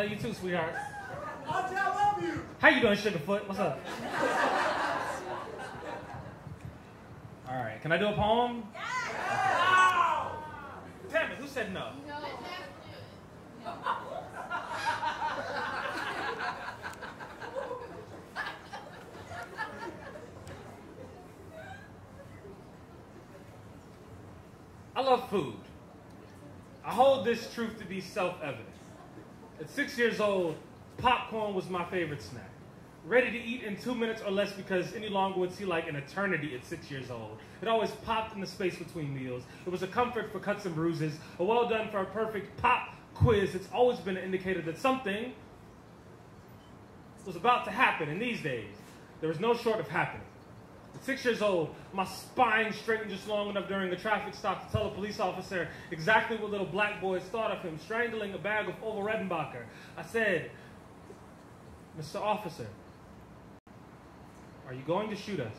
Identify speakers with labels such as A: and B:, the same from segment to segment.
A: love you too, sweetheart.
B: Auntie, I love you.
A: How you doing, Sugarfoot? What's up? All right, can I do a poem?
B: Yeah.
A: Damn it, who said no?
C: No.
A: I love food. I hold this truth to be self-evident. At 6 years old, popcorn was my favorite snack. Ready to eat in 2 minutes or less because any longer would seem like an eternity at 6 years old. It always popped in the space between meals. It was a comfort for cuts and bruises, a well done for a perfect pop quiz. It's always been an indicator that something was about to happen, and these days, there was no short of happening. At 6 years old, my spine straightened just long enough during a traffic stop to tell a police officer exactly what little black boys thought of him, strangling a bag of Oval Redenbacher. I said, "Mr. Officer, are you going to shoot us?"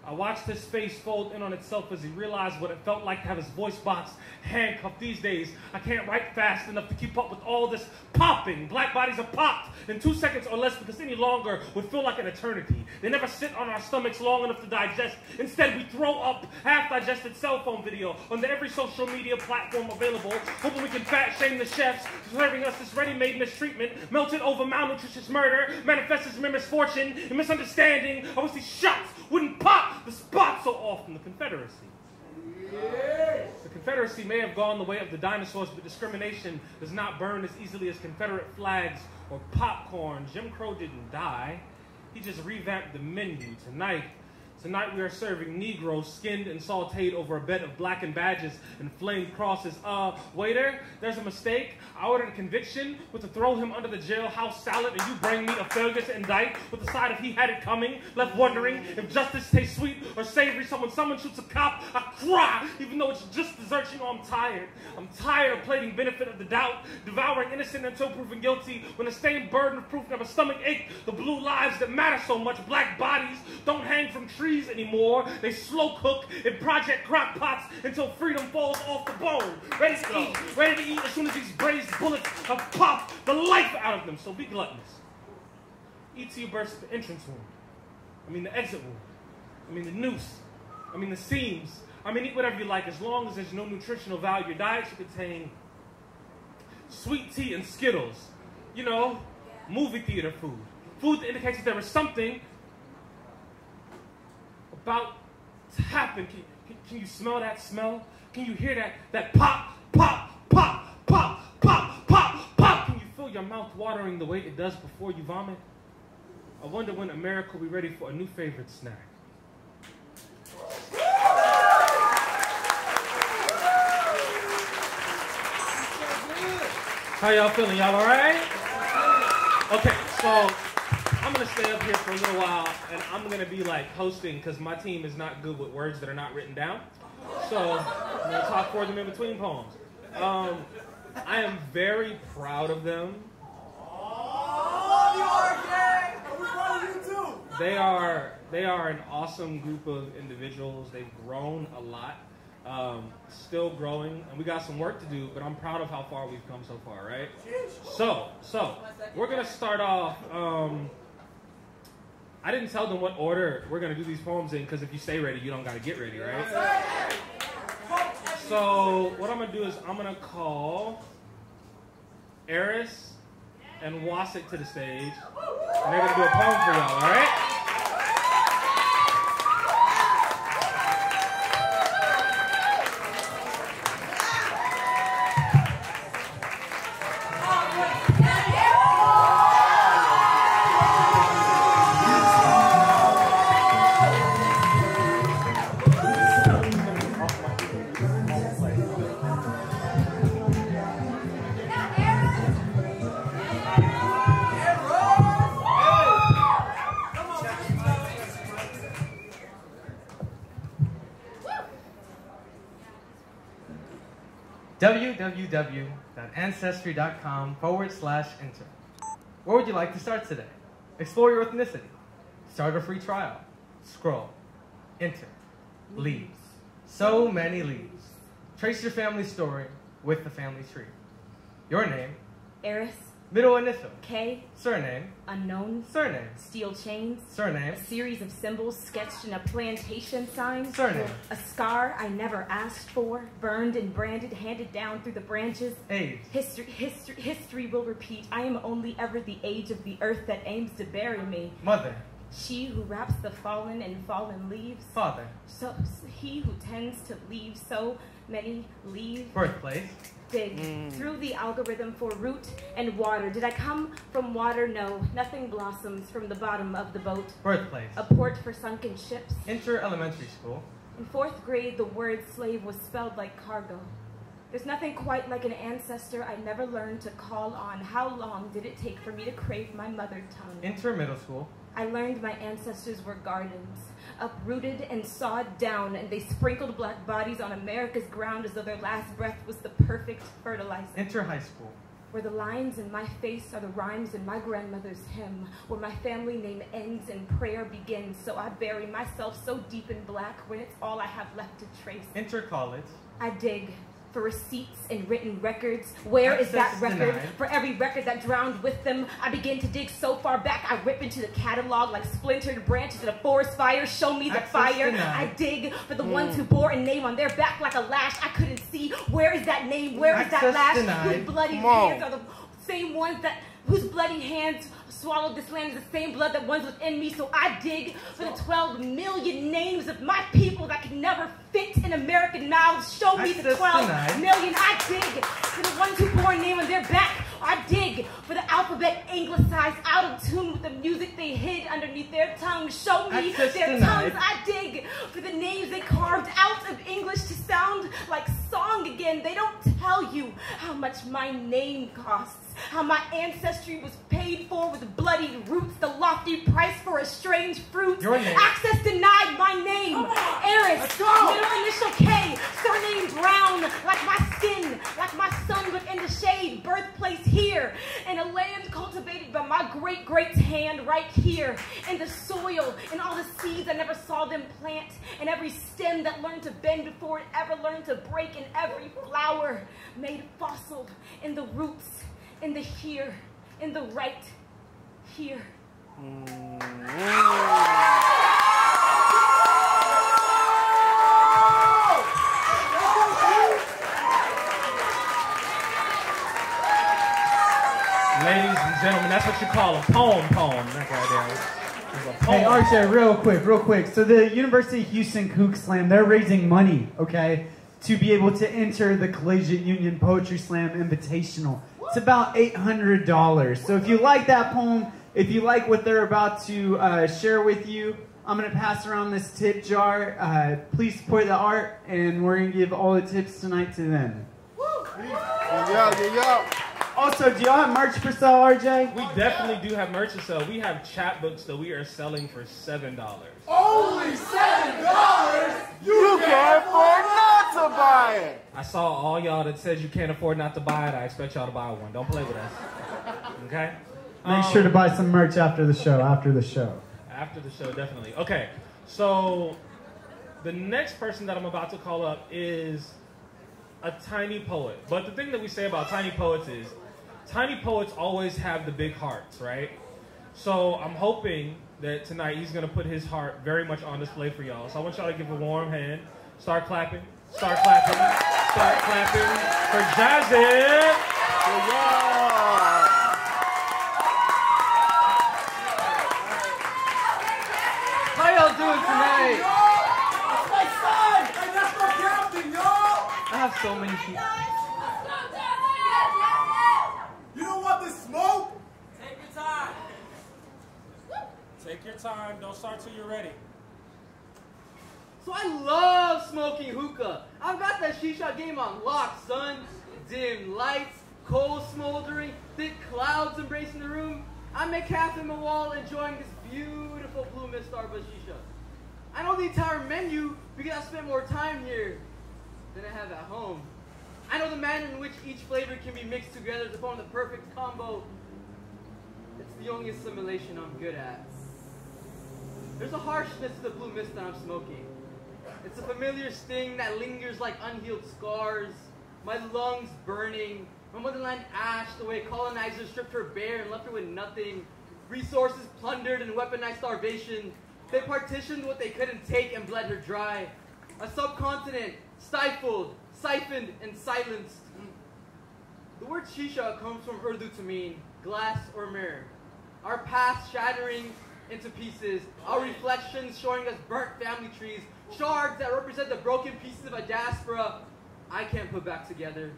A: I watched his face fold in on itself as he realized what it felt like to have his voice box handcuffed. These days, I can't write fast enough to keep up with all this popping. Black bodies are popped in 2 seconds or less because any longer would feel like an eternity. They never sit on our stomachs long enough to digest. Instead, we throw up half-digested cell phone video on every social media platform available, hoping we can fat-shame the chefs serving us this ready-made mistreatment, melted over malnutritious murder, manifests as mere misfortune and misunderstanding. I wish these shots wouldn't pop the spot so often. The Confederacy. The Confederacy may have gone the way of the dinosaurs, but discrimination does not burn as easily as Confederate flags or popcorn. Jim Crow didn't die. He just revamped the menu. Tonight we are serving Negroes skinned and sauteed over a bed of blackened badges and flamed crosses. Waiter, there's a mistake. I ordered a conviction with to throw him under the jailhouse salad, and you bring me a failure to indict with the side of he had it coming. Left wondering if justice tastes sweet or savory. So when someone shoots a cop, I cry, even though it's just dessert. You know I'm tired. I'm tired of plating benefit of the doubt, devouring innocent until proven guilty. When the same burden of proof never stomach ache, the blue lives that matter so much, black bodies don't hang from trees anymore. They slow cook in project crock pots until freedom falls off the bone. Ready to eat as soon as these braised bullets have popped the life out of them. So be gluttonous. Eat till you burst the entrance wound. I mean the exit wound. I mean the noose. I mean the seams. I mean eat whatever you like as long as there's no nutritional value. Your diet should contain sweet tea and Skittles. You know, movie theater food. Food that indicates that there is something about to happen. Can you smell that smell? Can you hear that pop, pop, pop, pop, pop, pop, pop? Can you feel your mouth watering the way it does before you vomit? I wonder when America will be ready for a new favorite snack. How y'all feeling? Y'all all right? Okay, so I'm going to stay up here for a little while, and I'm going to be like hosting because my team is not good with words that are not written down. So I'm going to talk for them in between poems. I am very proud of them. They are an awesome group of individuals. They've grown a lot, still growing, and we got some work to do, but I'm proud of how far we've come so far, right? So we're going to start off. I didn't tell them what order we're going to do these poems in, because if you stay ready, you don't got to get ready, right? So what I'm going to do is I'm going to call Eris and Wasik to the stage, and they're going to do a poem for y'all, all right?
D: www.ancestry.com/enter. Where would you like to start today? Explore your ethnicity. Start a free trial. Scroll. Enter. Leaves. So many leaves. Trace your family story with the family tree. Your name,
C: Eris.
D: Middle initial.
C: K.
D: Surname.
C: Unknown.
D: Surname.
C: Steel chains.
D: Surname.
C: A series of symbols sketched in a plantation sign.
D: Surname.
C: A scar I never asked for, burned and branded, handed down through the branches.
D: Age.
C: History will repeat. I am only ever the age of the earth that aims to bury me.
D: Mother.
C: She who wraps the fallen in fallen leaves.
D: Father.
C: So he who tends to leave so many leaves.
D: Birthplace.
C: Dig through the algorithm for root and water. Did I come from water? No. Nothing blossoms from the bottom of the boat.
D: Birthplace.
C: A port for sunken ships.
D: Enter elementary school.
C: In 4th grade, the word slave was spelled like cargo. There's nothing quite like an ancestor I never learned to call on. How long did it take for me to crave my mother tongue?
D: Enter middle school.
C: I learned my ancestors were gardens, uprooted and sawed down, and they sprinkled black bodies on America's ground as though their last breath was the perfect fertilizer.
D: Enter high school.
C: Where the lines in my face are the rhymes in my grandmother's hymn, where my family name ends and prayer begins, so I bury myself so deep in black when it's all I have left to trace.
D: Enter college.
C: I dig for receipts and written records. Where is that record?
D: Denied.
C: For every record that drowned with them, I begin to dig so far back, I rip into the catalog like splintered branches in a forest fire. Show me the fire.
D: Denied.
C: I dig for the ones who bore a name on their back like a lash I couldn't see. Where is that name? Where is that lash?
D: Denied.
C: Whose bloody hands are the same ones that, whose bloody hands swallowed this land is the same blood that runs within me. So I dig for the 12 million names of my people that can never fit in American mouths. Show me the 12 million. I dig for the ones who bore a name on their back. I dig for the alphabet anglicized, out of tune with the music they hid underneath their tongues. Show me their tongues. I dig for the names they carved out of English to sound like song again. They don't tell you how much my name costs, how my ancestry was paid for with bloodied roots, the lofty price for a strange fruit.
D: Your name.
C: Access denied. My name, Eris. Middle initial K. Surname Brown, like my skin, like my sun, but in the shade. Birthplace here, in a land cultivated by my great-great's hand, right here, in the soil, in all the seeds I never saw them plant, in every stem that learned to bend before it ever learned to break, in every flower made fossil, in the roots, in the here, in the right here.
A: Ladies and gentlemen, that's what you call a poem. That right there is a poem.
B: Hey, RJ, real quick. So the University of Houston CoogSlam, they're raising money, okay, to be able to enter the Collegiate Union Poetry Slam Invitational. It's about $800. So if you like that poem, if you like what they're about to share with you, I'm going to pass around this tip jar. Please support the art, and we're going to give all the tips tonight to them.
E: Yeah.
B: Also, do y'all have merch for sale, RJ?
A: We definitely do have merch to sell. We have chapbooks that we are selling for $7.
E: Only $7? You can't afford not to buy it.
A: I saw all y'all that says you can't afford not to buy it. I expect y'all to buy one. Don't play with us. Okay?
B: Make sure to buy some merch after the show, After the show,
A: definitely. Okay, so the next person that I'm about to call up is a tiny poet. But the thing that we say about tiny poets is tiny poets always have the big hearts, right? So I'm hoping that tonight he's going to put his heart very much on display for y'all. So I want y'all to give a warm hand. Start clapping for Jazzy.
D: How y'all doing tonight?
B: That's my son! Hey, that's my captain, y'all!
D: I have so many people.
B: You don't want the smoke?
F: Take your time. Take your time. Don't start till you're ready.
D: So I love smoking hookah. I've got that Shisha game on lock, son. Dim lights, coal smoldering, thick clouds embracing the room. I'm at Cafe Mawal enjoying this beautiful blue mist Starbucks Shisha. I know the entire menu because I spent more time here than I have at home. I know the manner in which each flavor can be mixed together to form the perfect combo. It's the only assimilation I'm good at. There's a harshness to the blue mist that I'm smoking. It's a familiar sting that lingers like unhealed scars, my lungs burning, My motherland ashed the way colonizers stripped her bare and left her with nothing. Resources plundered and weaponized starvation. They partitioned what they couldn't take and bled her dry. A subcontinent stifled, siphoned, and silenced. The word Shisha comes from Urdu to mean glass or mirror. Our past shattering into pieces, our reflections showing us burnt family trees, shards that represent the broken pieces of a diaspora I can't put back together.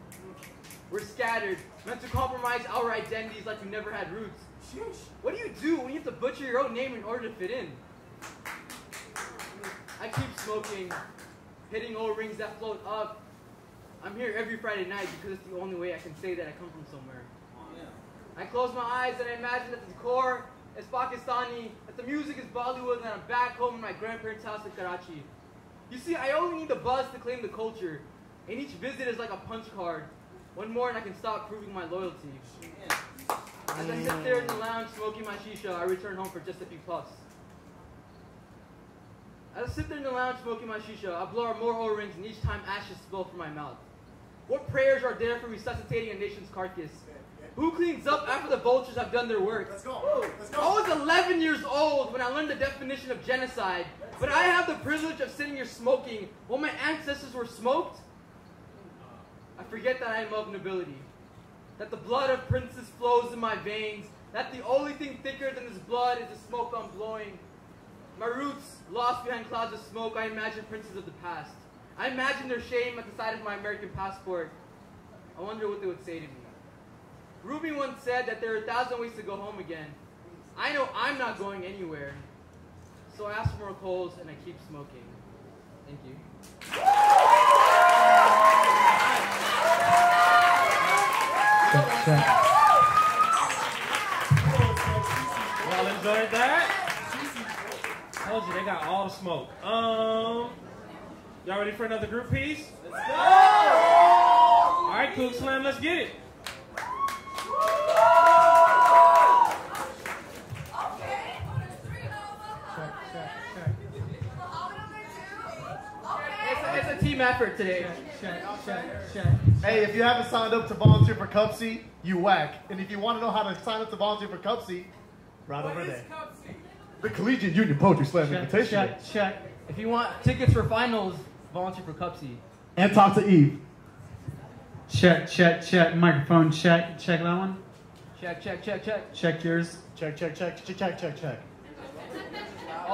D: We're scattered, meant to compromise our identities like we never had roots. What do you do when you have to butcher your own name in order to fit in? I keep smoking, hitting O-rings that float up. I'm here every Friday night because it's the only way I can say that I come from somewhere. I close my eyes and I imagine that the decor is Pakistani, that the music is Bollywood, and that I'm back home in my grandparents' house in Karachi. You see, I only need the buzz to claim the culture, and each visit is like a punch card. One more and I can stop proving my loyalty. As I sit there in the lounge smoking my shisha, I return home for just a few puffs. As I sit there in the lounge smoking my shisha, I blow out more O-rings and each time ashes spill from my mouth. What prayers are there for resuscitating a nation's carcass? Who cleans up after the vultures have done their work?
E: Let's go. Let's go.
D: I was 11 years old when I learned the definition of genocide, but I have the privilege of sitting here smoking while my ancestors were smoked. I forget that I am of nobility, that the blood of princes flows in my veins, that the only thing thicker than this blood is the smoke I'm blowing. My roots lost behind clouds of smoke, I imagine princes of the past. I imagine their shame at the sight of my American passport. I wonder what they would say to me. Ruby once said that there are 1,000 ways to go home again. I know I'm not going anywhere. So I ask for more coals and I keep smoking. Thank you.
A: Y'all enjoyed that? Told you they got all the smoke. Y'all ready for another group piece? Let's go! All right, CoogSlam, let's get it.
D: It's a team effort today.
E: Hey, if you haven't signed up to volunteer for CoogSlam, you whack. And if you want to know how to sign up to volunteer for CoogSlam, right over there. The Collegiate Union Poetry Slam Invitation.
B: Check.
D: If you want tickets for finals, volunteer for CoogSlam.
E: And talk to Eve.
B: Check. Microphone check. Check that one.
D: Check.
B: Check yours.
E: Check.